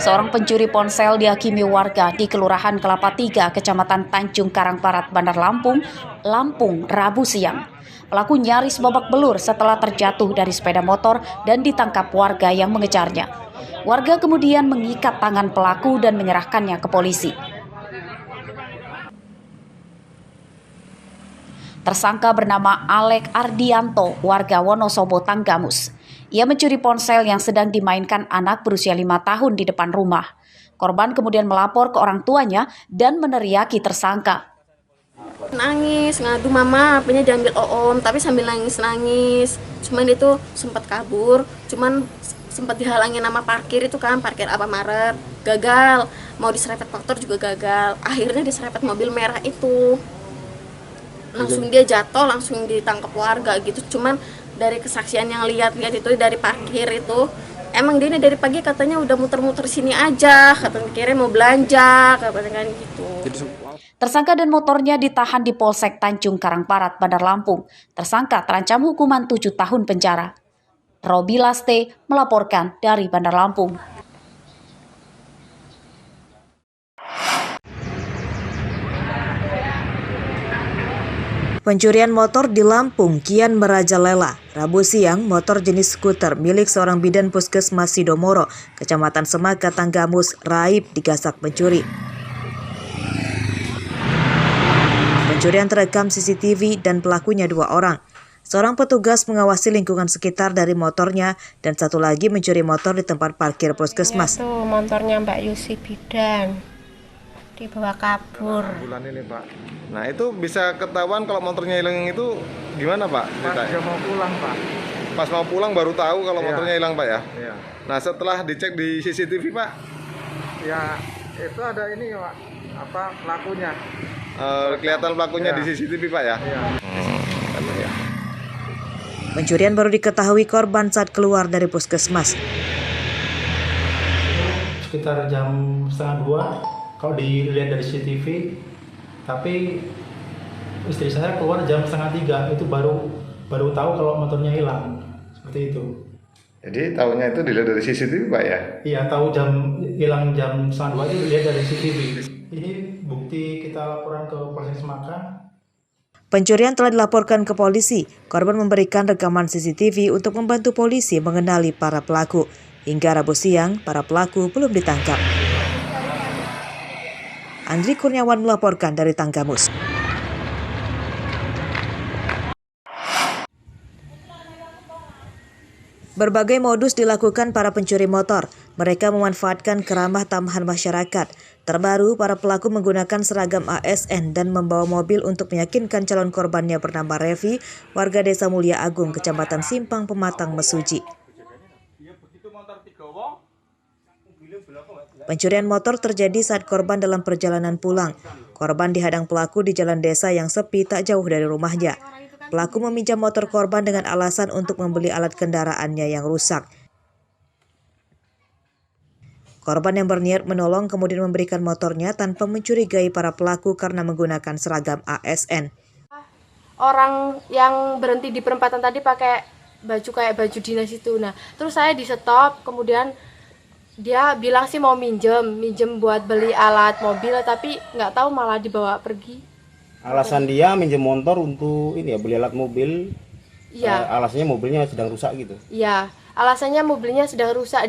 Seorang pencuri ponsel dihakimi warga di Kelurahan Kelapa 3, Kecamatan Tanjung Karang Barat, Bandar Lampung, Rabu siang. Pelaku nyaris babak belur setelah terjatuh dari sepeda motor dan ditangkap warga yang mengejarnya. Warga kemudian mengikat tangan pelaku dan menyerahkannya ke polisi. Tersangka bernama Alek Ardianto, warga Wonosobo, Tanggamus. Ia mencuri ponsel yang sedang dimainkan anak berusia 5 tahun di depan rumah. Korban kemudian melapor ke orang tuanya dan meneriaki tersangka. Nangis, ngadu mama, HP-nya diambil om, tapi sambil nangis-nangis. Cuman itu sempat kabur, cuman sempat dihalangi nama parkir itu kan, parkir Alfamart. Gagal, mau diserempet motor juga gagal. Akhirnya diserempet mobil merah itu. Langsung dia jatuh, langsung ditangkap warga gitu. Cuman dari kesaksian yang lihat itu dari parkir itu, emang dia dari pagi katanya udah muter-muter sini aja, katanya kira mau belanja, katanya kan gitu. Tersangka dan motornya ditahan di Polsek Tanjung Karang Barat, Bandar Lampung. Tersangka terancam hukuman 7 tahun penjara. Robi Laste melaporkan dari Bandar Lampung. Pencurian motor di Lampung kian merajalela. Rabu siang, motor jenis skuter milik seorang bidan Puskesmas Sidomoro, Kecamatan Semaka, Tanggamus, raib digasak pencuri. Pencurian terekam CCTV dan pelakunya 2 orang. Seorang petugas mengawasi lingkungan sekitar dari motornya dan satu lagi mencuri motor di tempat parkir Puskesmas. Itu motornya Mbak Yusi Bidan dibawa kabur. Bulan ini Pak. Nah itu bisa ketahuan kalau motornya hilang itu gimana Pak? Pas dia mau pulang Pak. Pas mau pulang baru tahu kalau motornya hilang Pak ya? Iya. Nah setelah dicek di CCTV Pak? Ya itu ada ini Pak, apa pelakunya. Kelihatan pelakunya di CCTV Pak ya? Iya. Ya. Pencurian baru diketahui korban saat keluar dari puskesmas. Sekitar jam 1:30 kalau dilihat dari CCTV, tapi istri saya keluar jam 2:30 itu baru tahu kalau motornya hilang, seperti itu. Jadi tahunya itu dilihat dari CCTV Pak ya? Iya, tahu hilang jam 2:30 itu dilihat dari CCTV. Ini bukti kita laporan ke Polsek Semaka. Pencurian telah dilaporkan ke polisi. Korban memberikan rekaman CCTV untuk membantu polisi mengenali para pelaku. Hingga Rabu siang, para pelaku belum ditangkap. Andri Kurniawan melaporkan dari Tanggamus. Berbagai modus dilakukan para pencuri motor. Mereka memanfaatkan keramah tamahan masyarakat. Terbaru, para pelaku menggunakan seragam ASN dan membawa mobil untuk meyakinkan calon korbannya bernama Revi, warga Desa Mulia Agung, Kecamatan Simpang Pematang, Mesuji. Pencurian motor terjadi saat korban dalam perjalanan pulang. Korban dihadang pelaku di jalan desa yang sepi tak jauh dari rumahnya. Pelaku meminjam motor korban dengan alasan untuk membeli alat kendaraannya yang rusak. Korban yang berniat menolong kemudian memberikan motornya tanpa mencurigai para pelaku karena menggunakan seragam ASN. Orang yang berhenti di perempatan tadi pakai baju kayak baju dinas itu. Nah, terus saya di stop, kemudian dia bilang sih mau minjem buat beli alat mobil, tapi nggak tahu malah dibawa pergi. Alasan dia minjem motor untuk ini ya, beli alat mobil. Iya. Alasannya mobilnya sedang rusak gitu. Iya, alasannya mobilnya sedang rusak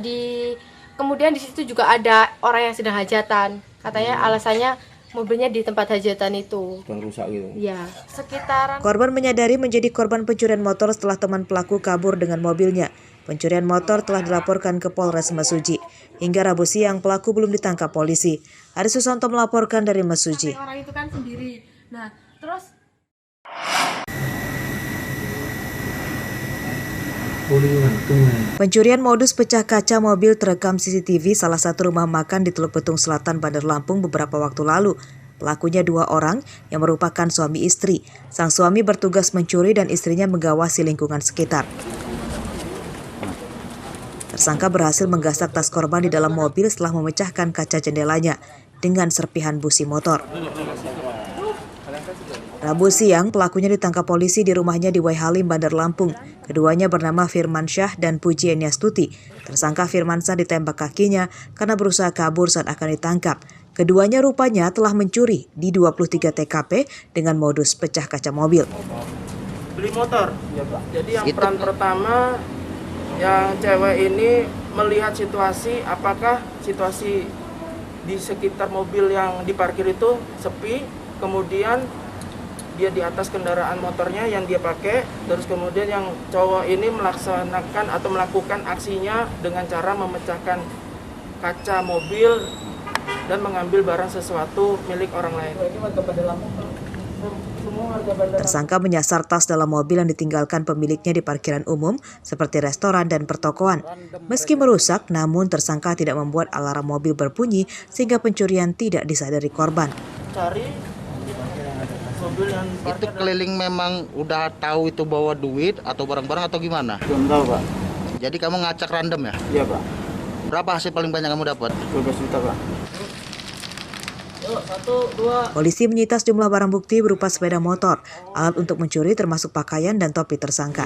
kemudian di situ juga ada orang yang sedang hajatan. Katanya alasannya mobilnya di tempat hajatan itu sedang rusak gitu. Iya, sekitaran. Korban menyadari menjadi korban pencurian motor setelah teman pelaku kabur dengan mobilnya. Pencurian motor telah dilaporkan ke Polres Mesuji. Hingga Rabu siang pelaku belum ditangkap polisi. Ari Susanto melaporkan dari Mesuji. Orang itu kan sendiri. Nah, terus pencurian modus pecah kaca mobil terekam CCTV salah satu rumah makan di Teluk Betung Selatan, Bandar Lampung beberapa waktu lalu. Pelakunya 2 orang yang merupakan suami istri. Sang suami bertugas mencuri dan istrinya mengawasi lingkungan sekitar. Tersangka berhasil menggasak tas korban di dalam mobil setelah memecahkan kaca jendelanya dengan serpihan busi motor. Rabu siang, pelakunya ditangkap polisi di rumahnya di Waihalim, Bandar Lampung. Keduanya bernama Firman Syah dan Puji Eniastuti. Tersangka Firman Syah ditembak kakinya karena berusaha kabur saat akan ditangkap. Keduanya rupanya telah mencuri di 23 TKP dengan modus pecah kaca mobil. Beli motor. Ya, Pak. Jadi yang peran pertama yang cewek ini melihat situasi, apakah situasi di sekitar mobil yang diparkir itu sepi, kemudian dia di atas kendaraan motornya yang dia pakai, terus kemudian yang cowok ini melaksanakan atau melakukan aksinya dengan cara memecahkan kaca mobil dan mengambil barang sesuatu milik orang lain. Tersangka menyasar tas dalam mobil yang ditinggalkan pemiliknya di parkiran umum seperti restoran dan pertokoan. Meski merusak, namun tersangka tidak membuat alarm mobil berbunyi sehingga pencurian tidak disadari korban. Cari mobil yang itu keliling memang udah tahu itu bawa duit atau barang-barang atau gimana? Belum tahu, Pak. Jadi kamu ngacak random ya? Iya, Pak. Berapa hasil paling banyak kamu dapat? 12 juta, Pak. Polisi menyita sejumlah barang bukti berupa sepeda motor, alat untuk mencuri termasuk pakaian dan topi tersangka.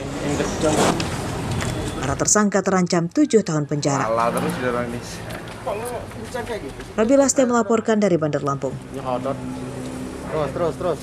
Para tersangka terancam 7 tahun penjara. Rabi Laste melaporkan dari Bandar Lampung. Terus.